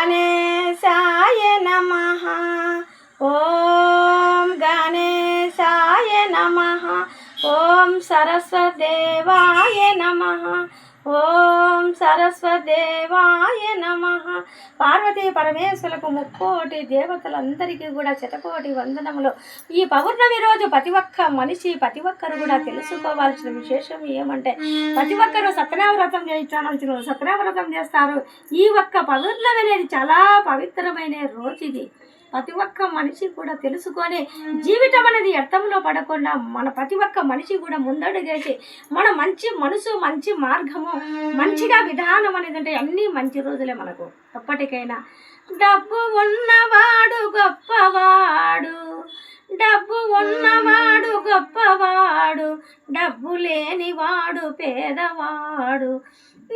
గణేశాయ నమః. ఓం గణేశాయ నమః. ఓం సరస్వదేవాయ నమః. ఓం సరస్వదేవాయ నమః. పార్వతీ పరమేశ్వరులకు ముక్కోటి దేవతలందరికీ కూడా శతకోటి వందనములు. ఈ పౌర్ణమి రోజు ప్రతి ఒక్క మనిషి ప్రతి ఒక్కరు కూడా తెలుసుకోవాల్సిన విశేషం ఏమంటే, ప్రతి ఒక్కరు సత్యనావ్రతం చేయించాల్సిన సత్యనావ్రతం చేస్తారు. ఈ ఒక్క పౌర్ణమి అనేది చాలా పవిత్రమైన రోజు. ఇది ప్రతి ఒక్క మనిషి కూడా తెలుసుకొని జీవితం అనేది అర్థంలో పడకుండా మన ప్రతి ఒక్క మనిషి కూడా ముందడుగేసి మన మంచి మనసు మంచి మార్గము మంచిగా విధానం అనేది అంటే అన్నీ మంచి రోజులే మనకు ఎప్పటికైనా. డబ్బు ఉన్నవాడు గొప్పవాడు, డబ్బు ఉన్నవాడు గొప్పవాడు, డబ్బు లేనివాడు పేదవాడు.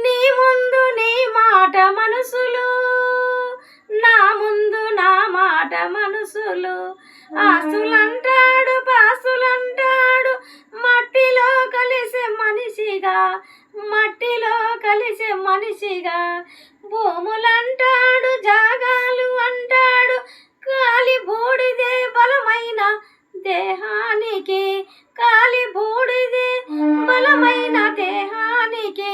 నీ ముందు నీ మాట మనసులు, నా ముందు నా మాట మనసులు. ఆస్తులంటాడు పాస్తులంటాడు, మట్టిలో కలిసే మనిషిగా, మట్టిలో కలిసే మనిషిగా. భూములంటాడు జాగాలు అంటాడు, కాలి బూడిదే బలమైన దేహానికి, కాలి బూడిదే బలమైన దేహానికి.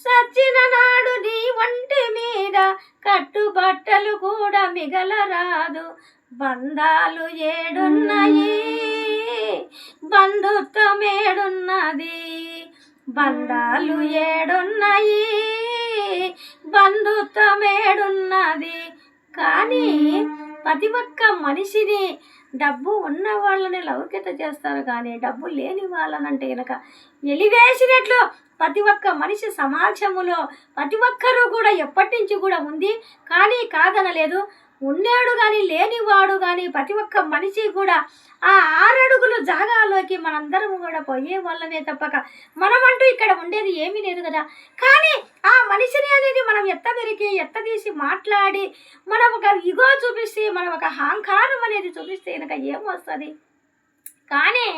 సచ్చిన నాడు నీ ఒంటి మీద కట్టుబట్టలు కూడా మిగలరాదు. బంధాలు ఏడున్నాయి, బంధుత్వం ఏడున్నది. బంధాలు ఏడున్నాయి, బంధుత్వం ఏడున్నది. కానీ ప్రతి ఒక్క మనిషిని డబ్బు ఉన్న వాళ్ళని లౌక్యత చేస్తారు, కానీ డబ్బు లేని వాళ్ళనంటే కనుక ఎలివేసినట్లు ప్రతి ఒక్క మనిషి సమాజములో ప్రతి ఒక్కరూ కూడా ఎప్పటి నుంచి కూడా ఉంది. కానీ కాదనలేదు, ఉన్నాడు కానీ లేనివాడు కానీ ప్రతి ఒక్క మనిషి కూడా ఆ 6 అడుగులు జాగాలోకి మనందరం కూడా పోయే వాళ్ళమే తప్పక మనమంటూ ఇక్కడ ఉండేది ఏమీ లేదు కదా. కానీ ఆ మనిషిని అనేది మనం ఎత్తబెరికి ఎత్తదీసి మాట్లాడి మనం ఒక ఇగో చూపిస్తే, మనం ఒక అహంకారం అనేది చూపిస్తే కనుక ఏమొస్తుంది? కానీ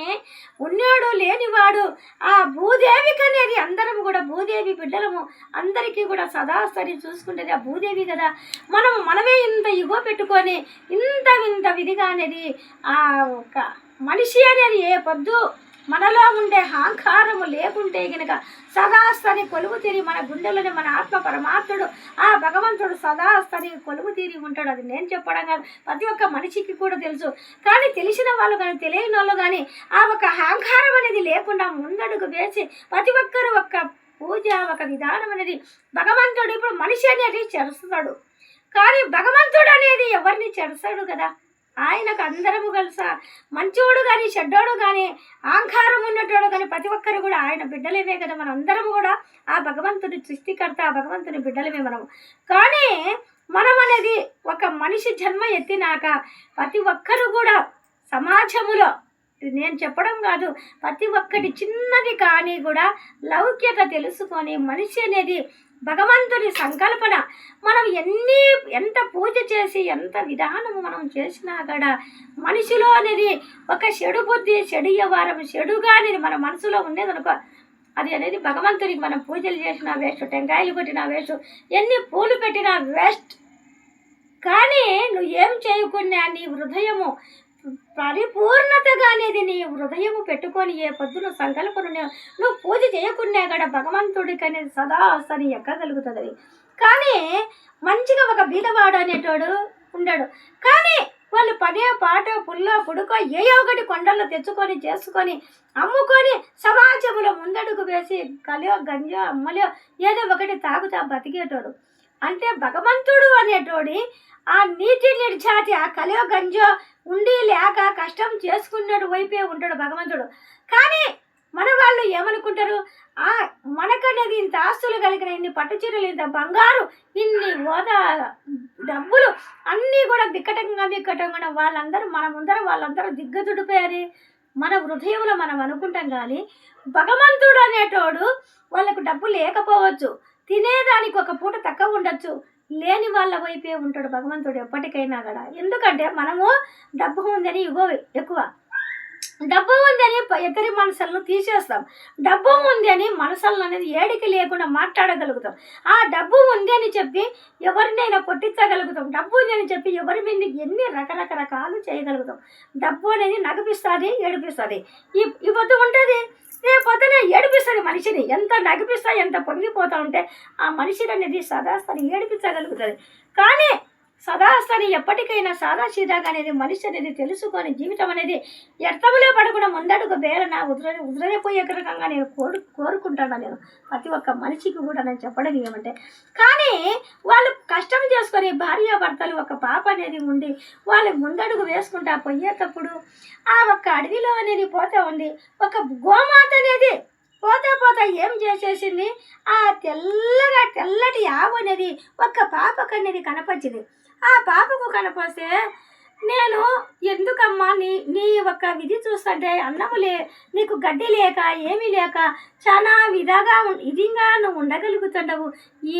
ఉన్నాడు లేనివాడు ఆ భూదేవికి అనేది అందరం కూడా భూదేవి బిడ్డలము, అందరికీ కూడా సదాసరి చూసుకుంటేది ఆ భూదేవి కదా. మనమే ఇంత ఇగో పెట్టుకొని ఇంత విధిగా అనేది ఆ ఒక మనిషి అనేది ఏ పొద్దు మనలో ఉండే అహంకారము లేకుంటే గనక సదాస్తని కొలువు తీరి మన గుండెలోనే మన ఆత్మ పరమాత్ముడు ఆ భగవంతుడు సదాస్తని కొలువు తీరి ఉంటాడు. అది నేను చెప్పడం కాదు, ప్రతి ఒక్క మనిషికి కూడా తెలుసు. కానీ తెలిసిన వాళ్ళు కానీ తెలియని వాళ్ళు కానీ ఆ ఒక అహంకారం అనేది లేకుండా ముందడుగు వేసి ప్రతి ఒక్కరు ఒక పూజ ఒక విధానం అనేది భగవంతుడు. ఇప్పుడు మనిషి అనేది చెరుస్తాడు, కానీ భగవంతుడు అనేది ఎవరిని చెరుస్తాడు కదా. ఆయనకు అందరము కలుసా మంచోడు కానీ చెడ్డోడు కానీ అహంకారం ఉన్నటోడు కానీ ప్రతి ఒక్కరు కూడా ఆయన బిడ్డలేమే కదా. మనం అందరము కూడా ఆ భగవంతుడి సృష్టికర్త ఆ భగవంతుని బిడ్డలమే మనము. కానీ మనం అనేది ఒక మనిషి జన్మ ఎత్తినాక ప్రతి ఒక్కరు కూడా సమాజములో, నేను చెప్పడం కాదు, ప్రతి ఒక్కటి చిన్నది కానీ కూడా లౌక్యత తెలుసుకొని మనిషి అనేది భగవంతుని సంకల్పన మనం ఎంత పూజ చేసి ఎంత విధానము మనం చేసినా కూడా మనిషిలో అనేది ఒక చెడు బుద్ధి చెడు వ్యవహారం చెడుగా అనేది మన మనసులో ఉండేది అనుకో, అది అనేది భగవంతునికి మనం పూజలు చేసినా వేస్ట్, టెంకాయలు కొట్టినా వేస్ట్, ఎన్ని పూలు పెట్టినా వేస్ట్. కానీ నువ్వు ఏం చేయకున్నా నీ హృదయము పరిపూర్ణతగా అనేది నీ హృదయము పెట్టుకొని ఏ పొద్దున సంకల్పన నువ్వు పూజ చేయకున్నా కూడా భగవంతుడికి అనేది సదా సరి ఎక్కగలుగుతుంది. కానీ మంచిగా ఒక బీదవాడు అనేటోడు ఉండడు, కానీ వాళ్ళు పదే పాట పుల్ల పుడుకో ఏ ఒకటి కొండల్లో తెచ్చుకొని చేసుకొని అమ్ముకొని సమాజంలో ముందడుగు వేసి కలియో గంజో అమ్మలో ఏదో ఒకటి తాగుతా బతికేటోడు. అంటే భగవంతుడు అనేటోడి ఆ నీటి నిర్జాతి ఆ కలియో గంజో ఉండి లేక కష్టం చేసుకున్నాడు వైపే ఉంటాడు భగవంతుడు. కానీ మన వాళ్ళు ఏమనుకుంటారు, మనకనేది ఇంత ఆస్తులు కలిగిన ఇన్ని పట్టుచీరలు ఇంత బంగారు ఇన్ని హోదా డబ్బులు అన్నీ కూడా బిక్కటంగా వాళ్ళందరూ మన ముందర వాళ్ళందరూ దిగ్గదుడిపోయారు మన హృదయంలో మనం అనుకుంటాం. కానీ భగవంతుడు అనేటోడు వాళ్ళకు డబ్బు లేకపోవచ్చు, తినేదానికి ఒక పూట తక్కువ ఉండొచ్చు, లేని వాళ్ళ వైపే ఉంటాడు భగవంతుడు ఎప్పటికైనా కూడా. ఎందుకంటే మనము డబ్బు ఉందని ఇగో ఎక్కువ, డబ్బు ఉంది అని ఇద్దరి మనసులను తీసేస్తాం. డబ్బు ఉంది అని మనసులను అనేది ఏడికి లేకుండా మాట్లాడగలుగుతాం. ఆ డబ్బు ఉంది అని చెప్పి ఎవరినైనా కొట్టించగలుగుతాం. డబ్బు ఉంది అని చెప్పి ఎవరి మీద ఎన్ని రకరకాలు చేయగలుగుతాం. డబ్బు అనేది నగిపిస్తుంది, ఏడిపిస్తుంది. ఈ పొద్దు ఉంటుంది, రేపొద్దున ఏడిపిస్తుంది మనిషిని. ఎంత నగిపిస్తా, ఎంత పొంగిపోతా ఉంటే ఆ మనిషిని అనేది సదాస్తాన్ని ఏడిపించగలుగుతుంది. కానీ సదాస్తాన్ని ఎప్పటికైనా సాదాసీదాగా అనేది మనిషి అనేది తెలుసుకొని జీవితం అనేది వ్యర్థంలో పడకుండా ముందడుగు వేరన ఉదరపోయే రకంగా నేను కోరుకుంటాను. నేను ప్రతి ఒక్క మనిషికి కూడా నేను చెప్పడం ఏమంటే, కానీ వాళ్ళు కష్టం చేసుకొని భార్యాభర్తలు ఒక పాప అనేది ఉండి వాళ్ళు ముందడుగు వేసుకుంటా పోయేటప్పుడు ఆ ఒక్క అడవిలో అనేది పోతా ఉంది. ఒక గోమాత అనేది పోతా ఏం చేసేసింది, ఆ తెల్లటి ఆవు అనేది ఒక పాపకు అనేది కనపరిచింది. ఆ పాపకు కనపస్తే నేను ఎందుకమ్మా నీ ఒక్క విధి చూస్తుంటే అన్నము నీకు గడ్డి లేక ఏమీ లేక చాలా ఇదిగా నువ్వు ఉండగలుగుతున్నావు,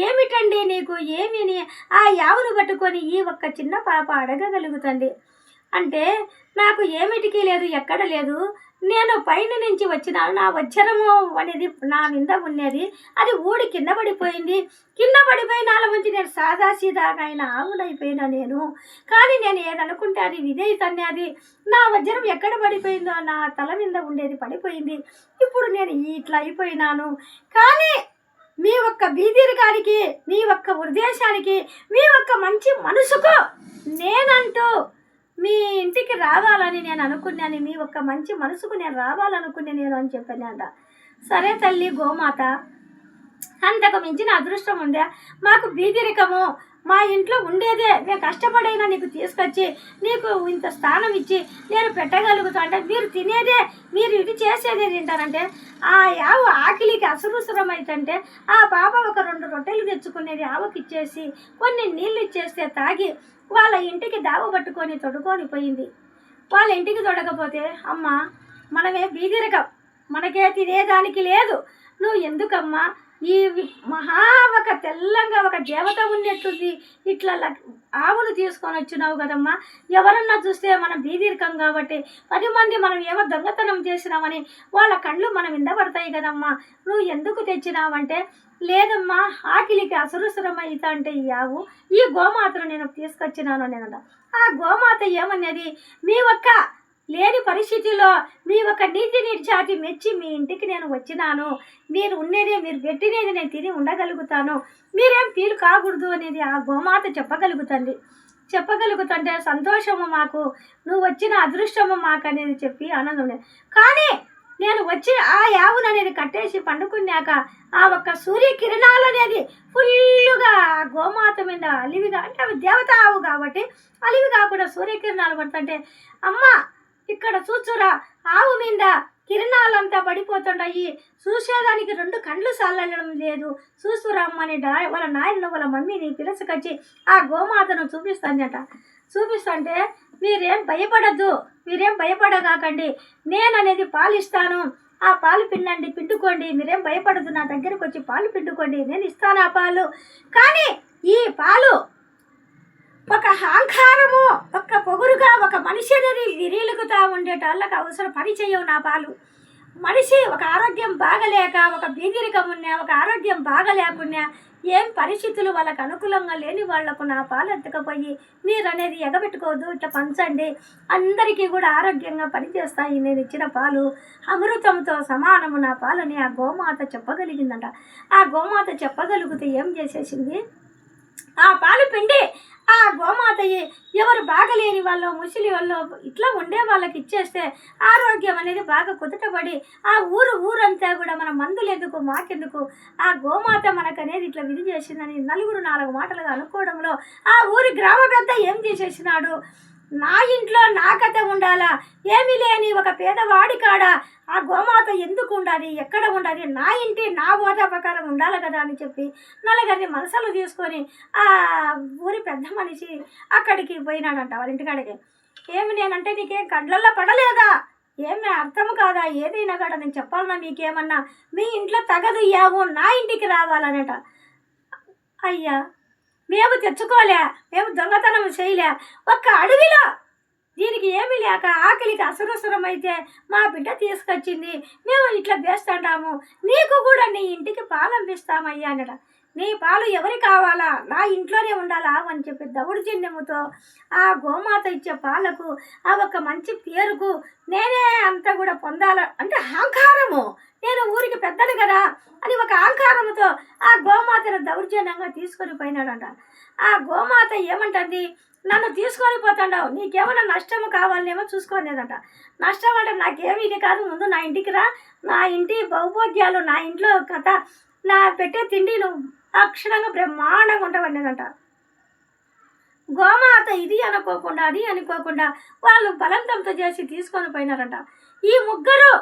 ఏమిటండి నీకు ఏమిని ఆ యావును పట్టుకొని ఈ ఒక్క చిన్న పాప అడగగలుగుతుంది అంటే, నాకు ఏమిటికి లేదు, ఎక్కడ లేదు, నేను పైన నుంచి వచ్చినాను, నా వజ్రము అనేది నా మీద ఉన్నది, అది ఊడి కింద పడిపోయింది. కింద పడిపోయి నాల నుంచి నేను సాదాసీదాగా అయిన ఆవునైపోయినా నేను. కానీ నేను ఏదనుకుంటే అది విధేయతనే, అది నా వజ్రం ఎక్కడ పడిపోయిందో నా తల మీద ఉండేది పడిపోయింది. ఇప్పుడు నేను ఇట్లా అయిపోయినాను. కానీ మీ ఒక్క బీదీరిగానికి, మీ ఒక్క ఉద్దేశానికి, మీ ఒక్క మంచి మనసుకు నేనంటూ మీ ఇంటికి రావాలని నేను అనుకున్నాను. మీ ఒక్క మంచి మనసుకు నేను రావాలనుకున్నాను నేను అని చెప్పానంట. సరే తల్లి గోమాత, అంతకు మించిన అదృష్టం ఉందా? మాకు బీదిరికము మా ఇంట్లో ఉండేదే, నేను కష్టపడైనా నీకు తీసుకొచ్చి నీకు ఇంత స్థానం ఇచ్చి నేను పెట్టగలుగుతా అంటే, మీరు తినేదే, మీరు ఇది చేసేదే తింటారంటే, ఆ యావు ఆకిలికి అసురుసురం అవుతుంటే ఆ పాప ఒక 2 రొట్టెలు తెచ్చుకునేది ఆవుకి ఇచ్చేసి కొన్ని నీళ్ళు ఇచ్చేస్తే తాగి వాళ్ళ ఇంటికి దావ పట్టుకొని తొడుకొని పోయింది. వాళ్ళ ఇంటికి తొడగపోతే, అమ్మ మనమే బీదిరకం, మనకే తినేదానికి లేదు, నువ్వు ఎందుకమ్మా ఈ ఒక తెల్లంగా ఒక దేవత ఉన్నట్టుంది ఇట్లా ఆవును తీసుకొని వచ్చినావు కదమ్మా, ఎవరన్నా చూస్తే మనం బీదీరికం కాబట్టి 10 మంది మనం ఏమో దొంగతనం చేసినామని వాళ్ళ కళ్ళు మనం విందపడతాయి కదమ్మా, నువ్వు ఎందుకు తెచ్చినావంటే, లేదమ్మా ఆకిలికి అసురుసురం అవుతా అంటే ఈ ఆవు, ఈ గోమాతను నేను తీసుకొచ్చినాను నేనంట. ఆ గోమాత ఏమన్నది, మీ ఒక్క లేని పరిస్థితిలో మీ ఒక నీతి నిర్జాతి మెచ్చి మీ ఇంటికి నేను వచ్చినాను, మీరు ఉన్నదే, మీరు పెట్టినది నేను తిని ఉండగలుగుతాను, మీరేం ఫీల్ కాకూడదు అనేది ఆ గోమాత చెప్పగలుగుతుంటే సంతోషము మాకు, నువ్వు వచ్చిన అదృష్టము మాకు అనేది చెప్పి ఆనందం. కానీ నేను వచ్చి ఆ యావును అనేది కట్టేసి పండుకున్నాక ఆ ఒక్క సూర్యకిరణాలు అనేది ఫుల్లుగా గోమాత మీద అలివిగా, అంటే అవి దేవత ఆవు కాబట్టి అలివి కాకుండా సూర్యకిరణాలు పడుతుంటే, అమ్మ ఇక్కడ చూచురా ఆవు మీద కిరణాలంతా పడిపోతుంటాయి, చూసేదానికి 2 కళ్ళు చల్లడం లేదు, చూసురామ్మని వాళ్ళ నాయనను వాళ్ళ మమ్మీని పిలుచుకొచ్చి ఆ గోమాతను చూపిస్తుంటే, మీరేం భయపడద్దు, మీరేం భయపడగాకండి, నేననేది పాలు ఇస్తాను, ఆ పాలు పిండుకోండి, మీరేం భయపడద్దు, నా దగ్గరకు వచ్చి పాలు పిండుకోండి, నేను ఇస్తాను ఆ పాలు. కానీ ఈ పాలు ఒక అహంకారము, ఒక పొగురుగా ఒక మనిషి అనేది విరీలుగుతూ ఉండేటోళ్ళకి అవసరం పని చేయవు నా పాలు. మనిషి ఒక ఆరోగ్యం బాగలేక, ఒక బీదిరికం ఉన్నా, ఒక ఆరోగ్యం బాగలేకున్నా, ఏం పరిస్థితులు వాళ్ళకు అనుకూలంగా లేని వాళ్లకు నా పాలు ఎత్తుకపోయి మీరు అనేది ఎగబెట్టుకోవద్దు, ఇట్లా పంచండి, అందరికీ కూడా ఆరోగ్యంగా పనిచేస్తాయి, నేను ఇచ్చిన పాలు అమృతంతో సమానము నా పాలని ఆ గోమాత చెప్పగలిగిందంట. ఆ గోమాత చెప్పగలిగితే ఏం చేసేసింది, ఆ పాలు పిండి ఆ గోమాత ఎవరు బాగలేని వాళ్ళు, ముసలి వాళ్ళు, ఇట్లా ఉండే వాళ్ళకి ఇచ్చేస్తే ఆరోగ్యం అనేది బాగా కుదుటపడి ఆ ఊరంతా కూడా మన మందులు ఎందుకు మాకెందుకు, ఆ గోమాత మనకు అనేది ఇట్లా విధి చేసిందని 4 మాటలుగా అనుకోవడంలో ఆ ఊరి గ్రామ పెద్ద ఏం చేసేసినాడు, నా ఇంట్లో నా కథ ఉండాలా, ఏమీ లేని ఒక పేదవాడి కాడ ఆ గోమాత ఎందుకు ఉండాలి, ఎక్కడ ఉండాలి, నా ఇంటి నా హోదా ప్రకారం ఉండాలి కదా అని చెప్పి నలుగురిని మనసులో తీసుకొని ఆ ఊరి పెద్ద మనిషి అక్కడికి పోయినాడంట వాళ్ళ ఇంటికాడికి. ఏమి నేనంటే నీకేం కండ్లల్లో పడలేదా, ఏమి అర్థం కాదా, ఏదైనా కూడా నేను చెప్పాలన్నా మీకేమన్నా, మీ ఇంట్లో తగదు ఇయ్యావు, నా ఇంటికి రావాలనట. అయ్యా మేము తెచ్చుకోలే, మేము దొంగతనం చేయలే, ఒక్క అడవిలో దీనికి ఏమీ లేక ఆకలికి అసరసరమైతే మా బిడ్డ తీసుకొచ్చింది, మేము ఇట్లా వేస్తుంటాము, నీకు కూడా నీ ఇంటికి పాలు పంపిస్తామయ్యా అన్నట. నీ పాలు ఎవరి కావాలా, నా ఇంట్లోనే ఉండాలా అని చెప్పి దౌర్జన్యముతో ఆ గోమాత ఇచ్చే పాలకు ఆ ఒక మంచి పేరుకు నేనే అంతా కూడా పొందాల అంటే అహంకారము, నేను ఊరికి పెద్దది కదా అని ఒక అహంకారముతో ఆ గోమాతను దౌర్జన్యంగా తీసుకొని పోయినాడంట. ఆ గోమాత ఏమంటుంది, నన్ను తీసుకొని పోతాడావు, నీకేమైనా నష్టము కావాలనేమో చూసుకోలేదంట. నష్టం అంటే నాకేమి ఇది కాదు, ముందు నా ఇంటికి రా, నా ఇంటి భౌభోగ్యాలు, నా ఇంట్లో కథ, నా పెట్టే తిండి నువ్వు అక్షరంగా బ్రహ్మాండంగా ఉంటావనేదంట. గోమాత ఇది అనుకోకుండా అది అనుకోకుండా వాళ్ళు బలవంతంతో చేసి తీసుకొని పోయినారంట. ఈ ముగ్గురు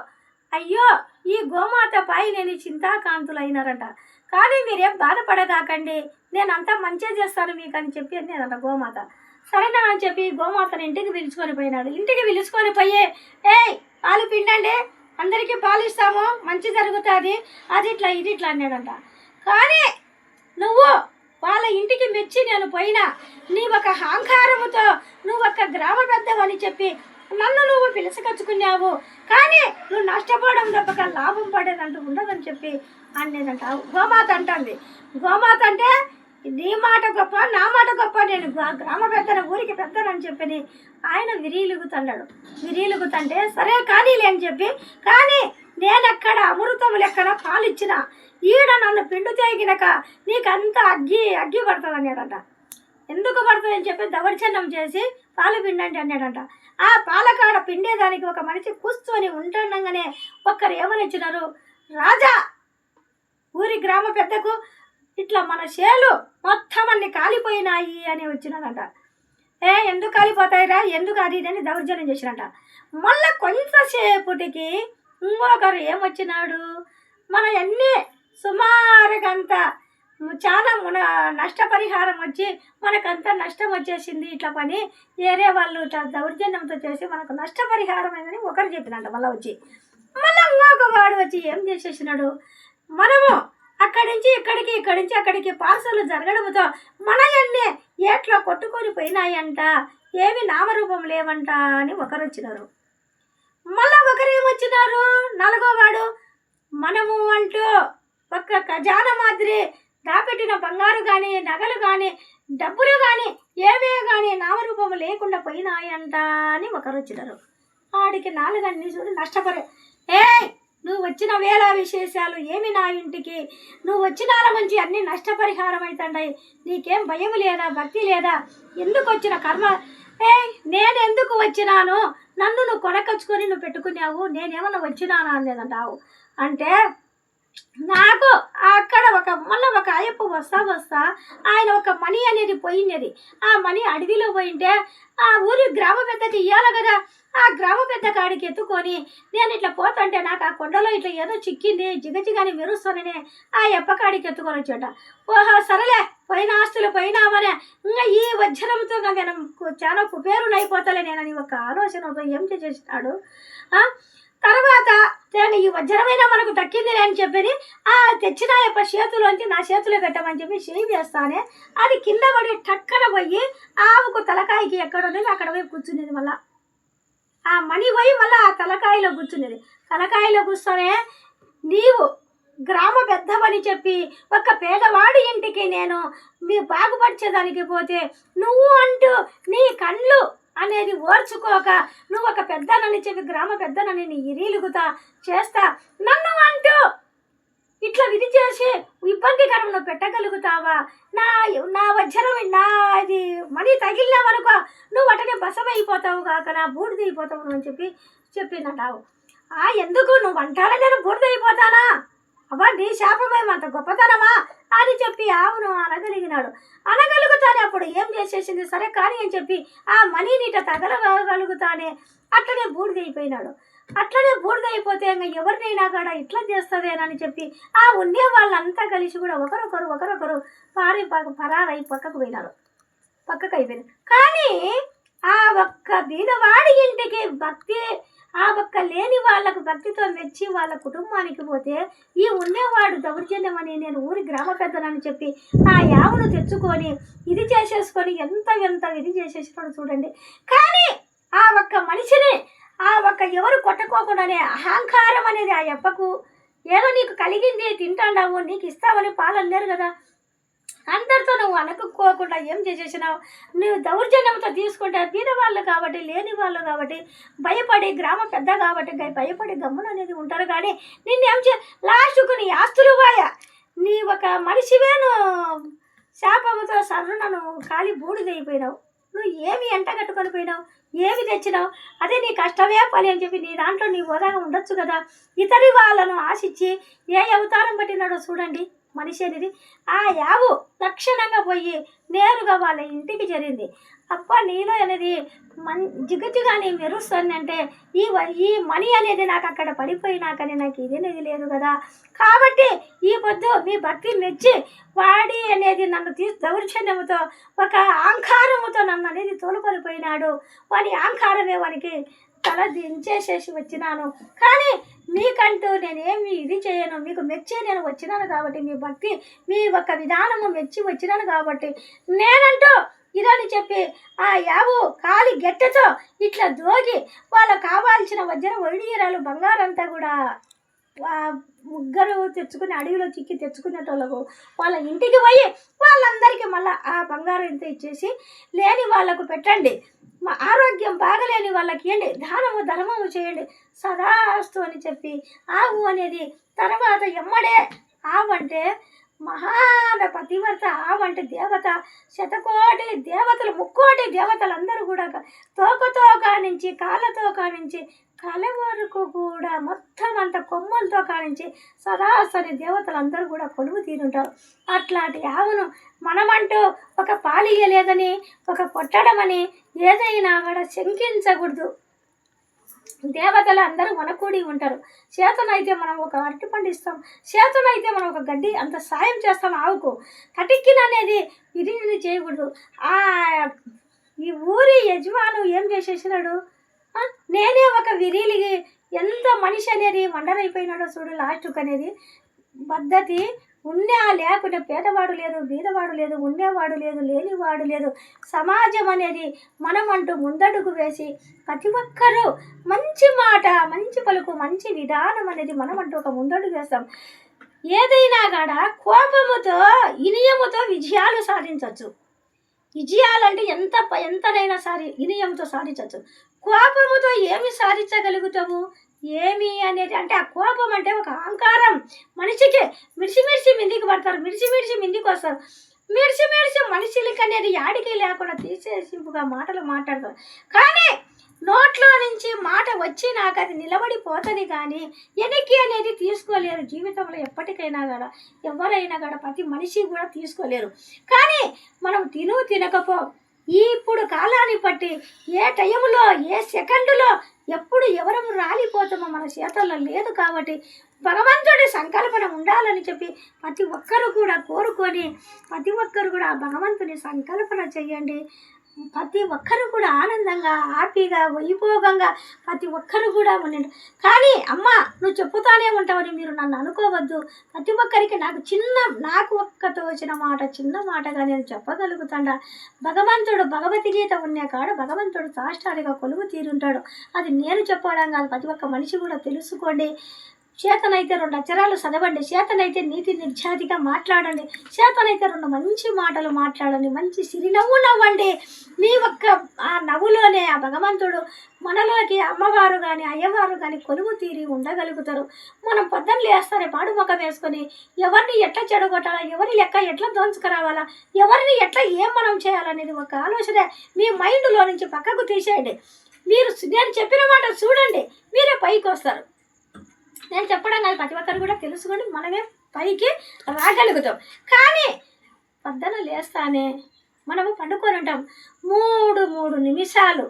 అయ్యో ఈ గోమాత పై నేను చింతాకాంతులు అయినారంట. కానీ మీరేం బాధపడగాకండి, నేను అంతా మంచిగా చేస్తాను మీకు అని చెప్పి అనేదంట గోమాత. సరేనా అని చెప్పి గోమాతను ఇంటికి పిలుచుకొని పోయినాడు. ఇంటికి పిలుచుకొని పోయి పాలు పిండండి, అందరికీ పాలు ఇస్తాము, మంచి జరుగుతుంది, అది ఇట్లా ఇది ఇట్లా అన్నాడంట. కానీ నువ్వు వాళ్ళ ఇంటికి మెచ్చి నేను పోయినా, నీ ఒక అహంకారముతో నువ్వు ఒక గ్రామ పెద్దవని చెప్పి నన్ను నువ్వు పిలుచుకొచ్చుకున్నావు, కానీ నువ్వు నష్టపోవడం తప్పక లాభం పడేదంటూ ఉండదని చెప్పి అనేదంట. గోమాత అంటుంది. గోమాత అంటే నీ మాట గొప్ప, నా మాట గొప్ప, నేను గ్రామ పెద్దన ఊరికి పెద్దనని చెప్పి ఆయన విరీలుగుతున్నాడు. విరీలుగుతుంటే సరే కానీ లేని చెప్పి, కానీ నేనెక్కడ అమృతము లెక్కన పాలు ఇచ్చిన, ఈడ నన్ను పిండు తేగినక నీకంతా అగ్గి పడుతుంది అన్నాడంట. ఎందుకు పడుతుందని చెప్పి దౌర్జన్యం చేసి పాలు పిండండి అన్నాడంట. ఆ పాలకాడ పిండేదానికి ఒక మనిషి కూర్చొని ఉంటుండగానే ఒక్కరు ఏమని ఇచ్చినారు, రాజా ఊరి గ్రామ పెద్దకు ఇట్లా మన చేలు మొత్తం అన్ని కాలిపోయినాయి అని వచ్చినాడంట. ఎందుకు కాలిపోతాయిరా, ఎందుకు అది ఇది అని దౌర్జన్యం చేసినట. మళ్ళీ కొంతసేపటికి ఇంకొకరు ఏమొచ్చినాడు, మన అన్నీ సుమారుగంత చాలా నష్టపరిహారం వచ్చి మనకంతా నష్టం వచ్చేసింది, ఇట్లా పని వేరే వాళ్ళు ఇట్లా దౌర్జన్యంతో చేసి మనకు నష్టపరిహారం అయిందని ఒకరు చెప్పినట్ట. మళ్ళీ వచ్చి ఇంకొక వాడు వచ్చి ఏం చేసేసినాడు, మనము అక్కడి నుంచి ఇక్కడికి, ఇక్కడి నుంచి అక్కడికి పార్సల్ జరగడంతో మన అన్నీ ఏట్లో కొట్టుకొని పోయినాయంట, ఏమి నామరూపం లేవంట అని ఒకరు వచ్చినారు. మళ్ళా ఒకరు ఏమొచ్చినారు, నాలుగోవాడు, మనము అంటూ ఒక ఖజానా మాదిరి దాపెట్టిన బంగారు కానీ, నగలు కానీ, డబ్బులు కానీ, ఏమే కానీ నామరూపం లేకుండా పోయినాయంట అని ఒకరు వచ్చినారు. ఆడికి నాలుగన్నీ చూసి నష్టపరి, నువ్వు వచ్చిన వేళ విశేషాలు ఏమి నా ఇంటికి, నువ్వు వచ్చిన మంచి అన్ని నష్టపరిహారం అవుతుంటాయి, నీకేం భయం లేదా, భక్తి లేదా, ఎందుకు వచ్చిన కర్మ, నేను ఎందుకు వచ్చినాను, నన్ను నువ్వు కొనకొచ్చుకొని నువ్వు పెట్టుకున్నావు, నేనేమన్నా వచ్చినానా అనేదంటావు. అంటే నాకు అక్కడ మళ్ళీ ఒక అయ్యప్ప వస్తా ఆయన ఒక మనీ అనేది పోయినది. ఆ మనీ అడవిలో పోయింటే ఆ ఊరి గ్రామ పెద్దకి ఇవ్వాలి కదా, ఆ గ్రామ పెద్ద కాడికి ఎత్తుకొని నేను ఇట్లా పోతుంటే నాకు ఆ కొండలో ఇట్లా ఏదో చిక్కింది, జిగజిగాని మెరుస్తానని ఆ అప్ప కాడికి ఎత్తుకొని వచ్చాట. ఓహో సరేలే, పోయిన ఆస్తులు పోయినామనే, ఇంకా ఈ వజ్రంతో నేను చాలా కుపేరునైపోతాలే నేనని ఒక ఆలోచనతో ఏం చేసేసినాడు. తర్వాత నేను ఈ వజ్రమైనా మనకు దక్కింది అని చెప్పి ఆ తెచ్చిన యొక్క చేతులోంచి నా చేతిలో పెట్టమని చెప్పి చేయి వేస్తానే, అది కింద పడి టక్కన పోయి ఆవుకు తలకాయకి ఎక్కడ ఉండేది అక్కడ పోయి కూర్చునేది. మళ్ళీ ఆ మణి పోయి మళ్ళీ ఆ తలకాయలో కూర్చునేది. తలకాయలో కూర్చొనే నీవు గ్రామ పెద్దవని చెప్పి ఒక పేదవాడి ఇంటికి నేను మీ బాగుపరిచేదానికి పోతే నువ్వు అంటూ నీ కళ్ళు అనేది ఓర్చుకోక నువ్వు ఒక పెద్దనని చెప్పి గ్రామ పెద్దనని నీ ఇరీలుగుతా చేస్తా నన్ను అంటూ ఇట్లా విధి చేసి ఇబ్బందికరం నువ్వు పెట్టగలుగుతావా, నా వజ్రం అది మనీ తగిలినావనుకో నువ్వు అటనే బసమైపోతావు కాక నా బూడిద అయిపోతావు అని చెప్పి చెప్పిందంటావు. ఎందుకు నువ్వు అంటారా నేను బూడిద అయిపోతానా, అబ్బా నీ శాపమేమంత గొప్పతనమా అని చెప్పి ఆవును అనగలిగినాడు. అనగలుగుతానే అప్పుడు ఏం చేసేసింది, సరే కానీ అని చెప్పి ఆ మనీని ఇట్లా తగలగలుగుతానే అట్లనే బూడిదైపోయినాడు. అట్లనే బూడిదైపోతే ఇంకా ఎవరినైనా కూడా ఇట్లా చేస్తుందేనని చెప్పి ఆ ఉండే వాళ్ళంతా కలిసి కూడా ఒకరొకరు పరారై పక్కకు అయిపోయినారు. కానీ ఆ ఒక్క బీదవాడి ఇంటికి భక్తి, ఆ ఒక్క లేని వాళ్ళకు భక్తితో మెచ్చి వాళ్ళ కుటుంబానికి పోతే ఈ ఉండేవాడు దౌర్జన్యం అని నేను ఊరి గ్రామ పెద్దనని చెప్పి ఆ యావును తెచ్చుకొని ఇది చేసేసుకొని ఎంత ఇది చేసేసినాడు చూడండి. కానీ ఆ ఒక్క మనిషిని ఆ ఒక్క ఎవరు కొట్టుకోకుండానే అహంకారం అనేది ఆ యప్పకు ఏదో నీకు కలిగింది తింటాడావు, నీకు ఇస్తామని పాలు లేరు కదా, అందరితో నువ్వు అనుకోకుండా ఏం చేసేసినావు, నువ్వు దౌర్జన్యంతో తీసుకుంటే బీదవాళ్ళు కాబట్టి లేని వాళ్ళు కాబట్టి భయపడి గ్రామం పెద్ద కాబట్టి భయపడి గమ్మున అనేది ఉంటారు. కానీ నిన్నేం లాస్ట్కు నీ ఆస్తులు పోయా, నీ ఒక మనిషివేను శాపముతో సర్రునను ఖాళీ బూడిదైపోయినావు. నువ్వు ఏమి ఎంట కట్టుకొని పోయినావు, ఏమి తెచ్చినావు, అదే నీ కష్టమే పని అని చెప్పి నీ దాంట్లో నీ హోదాగా ఉండొచ్చు కదా. ఇతరి వాళ్ళను ఆశించి ఏ అవతారం పట్టినాడో చూడండి మనిషి అనేది. ఆ యావు లక్షణంగా పోయి నేరుగా వాళ్ళ ఇంటికి జరిగింది. అప్ప నీలో అనేది జిగజిగా నీ మెరుస్తుంది అంటే ఈ మనీ అనేది నాకు అక్కడ పడిపోయినాకని నాకు ఇదేనేది లేదు కదా. కాబట్టి ఈ పొద్దు మీ భక్తి మెచ్చి వాడి అనేది నన్ను దౌర్జన్యముతో ఒక అహంకారముతో నన్ను అనేది తోలుకొనిపోయినాడు. వాడి అహంకారమే వానికి తల దించేసేసి వచ్చినాను. కానీ మీకంటూ నేనేమి ఇది చేయను, మీకు మెచ్చే నేను వచ్చినాను కాబట్టి, మీ భక్తి మీ ఒక విధానము మెచ్చి వచ్చినాను కాబట్టి నేనంటూ ఇదని చెప్పి ఆ యావు కాలి గెట్టతో ఇట్లా దోగి వాళ్ళకు కావాల్సిన వజ్ర వైడూర్యాలు బంగారంతా కూడా ముగ్గురు తెచ్చుకుని అడవిలో చిక్కి తెచ్చుకునేటోళ్ళకు వాళ్ళ ఇంటికి పోయి వాళ్ళందరికీ మళ్ళీ ఆ బంగారం ఇంత ఇచ్చేసి లేని వాళ్ళకు పెట్టండి, మా ఆరోగ్యం బాగలేని వాళ్ళకి ఇవ్వండి, దానము ధర్మము చేయండి సదాస్తు అని చెప్పి ఆవు అనేది తర్వాత ఎమ్మడే ఆవంటే మహాన పతివర్త ఆవంటే దేవత శతకోటి దేవతలు ముక్కోటి దేవతలందరూ కూడా తోకతో కానించి కాళ్ళతో కానించి కల వరకు కూడా మొత్తం అంత కొమ్మలతో కానించి సరాసరి దేవతలందరూ కూడా కొలువు తీరుంటారు. అట్లాంటి ఆవును మనమంటూ ఒక పాలియలేదని ఒక కొట్టడమని ఏదైనా కూడా శంకించకూడదు. దేవతలు అందరూ మనకూడి ఉంటారు. చేతనైతే మనం ఒక అరటి పండు ఇస్తాం, చేతనైతే మనం ఒక గడ్డి అంత సాయం చేస్తాం ఆవుకు. కటిక్కిన అనేది ఇది చేయకూడదు. ఈ ఊరి యజమాను ఏం చేసేసినాడు, నేనే ఒక విరిలిగి ఎంత మనిషి అనేది మండరైపోయినాడో చూడు. లాస్ట్కి అనేది పద్ధతి ఉన్నా లేకుండా పేదవాడు లేదు, బీదవాడు లేదు, ఉండేవాడు లేదు, లేనివాడు లేదు. సమాజం అనేది మనం అంటూ ముందడుగు వేసి ప్రతి ఒక్కరూ మంచి మాట, మంచి పలుకు, మంచి విధానం అనేది మనం అంటూ ఒక ముందడుగు వేస్తాం. ఏదైనా కూడా కోపముతో ఇనియముతో విజయాలు సాధించవచ్చు. విజయాలంటే ఎంతనైనా సరే ఇనియంతో సాధించవచ్చు. కోపముతో ఏమి సాధించగలుగుతాము, ఏమి అనేది అంటే ఆ కోపం అంటే ఒక అహంకారం. మనిషికి మిడిసి మిందికి పడతారు, మిడిసి మిందికి వస్తారు. మిడిసి మనుషులకి అనేది యాడికి లేకుండా తీసేసింపుగా మాటలు మాట్లాడతారు. కానీ నోట్లో నుంచి మాట వచ్చి నాకు అది నిలబడిపోతుంది. కానీ వెనక్కి అనేది తీసుకోలేరు. జీవితంలో ఎప్పటికైనా కూడా ఎవరైనా కూడా ప్రతి మనిషి కూడా తీసుకోలేరు. కానీ మనం తినకపో ఇప్పుడు కాలాన్ని బట్టి ఏ టైంలో ఏ సెకండ్లో ఎప్పుడు ఎవరు రాలిపోతామో మన చేతల్లో లేదు. కాబట్టి భగవంతుడి సంకల్పన ఉండాలని చెప్పి ప్రతి ఒక్కరు కూడా కోరుకొని ప్రతి ఒక్కరు కూడా భగవంతుని సంకల్పన చెయ్యండి. ప్రతి ఒక్కరు కూడా ఆనందంగా హ్యాపీగా వైభోగంగా ప్రతి ఒక్కరు కూడా ఉండండి. కానీ అమ్మ నువ్వు చెప్పుతానే ఉంటావని మీరు నన్ను అనుకోవద్దు. ప్రతి ఒక్కరికి నాకు ఒక్కతో వచ్చిన మాట చిన్న మాటగా నేను చెప్పగలుగుతాడా. భగవంతుడు భగవద్గీత ఉన్న కాడ భగవంతుడు సాష్టాలుగా కొలువు తీరుంటాడు. అది నేను చెప్పడం కాదు, ప్రతి ఒక్క మనిషి కూడా తెలుసుకోండి. చేతనైతే 2 అక్షరాలు చదవండి, చేతనైతే నీతి నిర్జాతిగా మాట్లాడండి, చేతనైతే 2 మంచి మాటలు మాట్లాడండి, మంచి సిరినవ్వు నవ్వండి. మీ ఒక్క ఆ నవ్వులోనే ఆ భగవంతుడు మనలోకి అమ్మవారు కానీ అయ్యవారు కానీ కొలువు తీరి ఉండగలుగుతారు. మనం పొద్దున్న లేస్తానే పాడు ముఖం వేసుకొని ఎవరిని ఎట్లా చెడగొట్టాలా, ఎవరి లెక్క ఎట్లా దోంచుకురావాలా, ఎవరిని ఎట్లా ఏం మనం చేయాలనేది ఒక ఆలోచన మీ మైండ్లో నుంచి పక్కకు తీసేయండి. మీరు నేను చెప్పిన మాట చూడండి, మీరే పైకి వస్తారు. నేను చెప్పడం కాదు, ప్రతి ఒక్కరు కూడా తెలుసుకోండి, మనమే పైకి రాగలుగుతాం. కానీ పొద్దున లేస్తానే మనము పండుకొని ఉంటాం 3 నిమిషాలు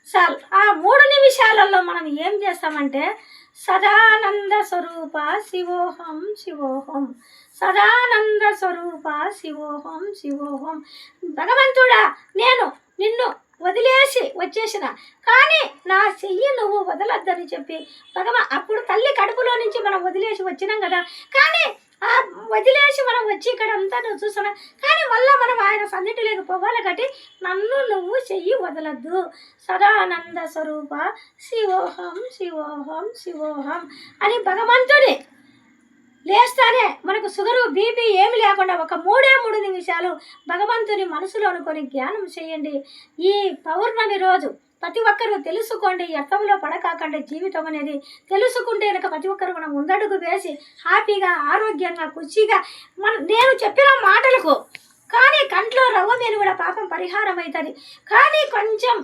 చాలు. ఆ 3 నిమిషాలలో మనం ఏం చేస్తామంటే సదానంద స్వరూప శివోహం శివోహం, సదానంద స్వరూప శివోహం శివోహం. భగవంతుడా నేను నిన్ను వదిలేసి వచ్చేసిన, కానీ నా చెయ్యి నువ్వు వదలొద్దని చెప్పి అప్పుడు తల్లి కడుపులో నుంచి మనం వదిలేసి వచ్చినాం కదా. కానీ వదిలేసి మనం వచ్చి ఇక్కడ అంతా నువ్వు చూస్తున్నాం, కానీ మళ్ళీ మనం ఆయన సన్నిధిలోకి పోవాలి కాబట్టి నన్ను నువ్వు చెయ్యి వదలద్దు. సదానంద స్వరూప శివోహం శివోహం శివోహం అని భగవంతుడి లేస్తానే మనకు షుగరు బీపీ ఏమి లేకుండా ఒక 3 నిమిషాలు భగవంతుని మనసులో అనుకొని ధ్యానం చేయండి. ఈ పౌర్ణమి రోజు ప్రతి ఒక్కరూ తెలుసుకోండి. అర్థంలో పడకాకండి. జీవితం అనేది తెలుసుకుంటే కనుక ప్రతి ఒక్కరు మనం ముందడుగు వేసి హ్యాపీగా ఆరోగ్యంగా ఖుషిగా నేను చెప్పిన మాటలకు కానీ కంట్లో రవ్వ మీద కూడా పాపం పరిహారం అవుతుంది. కానీ కొంచెం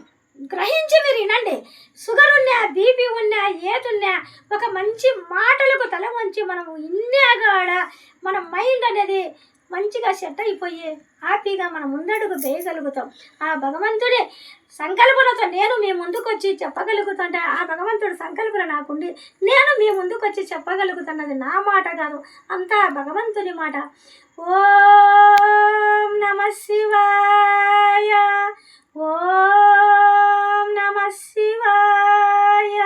గ్రహించి మీరు వినండి. షుగర్ ఉన్నా, బీపీ ఉన్నా, ఏదున్నా ఒక మంచి మాటలకు తల వంచి మనము ఇన్నాగాడ మన మైండ్ అనేది మంచిగా సెట్ అయిపోయి హ్యాపీగా మనం ముందడుగు వేయగలుగుతాం. ఆ భగవంతుడే సంకల్పనతో నేను మీ ముందుకు వచ్చి చెప్పగలుగుతుంటే ఆ భగవంతుడు సంకల్పన నాకుండి నేను మీ ముందుకు వచ్చి చెప్పగలుగుతున్నది నా మాట కాదు, అంతా భగవంతుని మాట. ఓం నమః శివాయ. ఓం నమః శివాయ.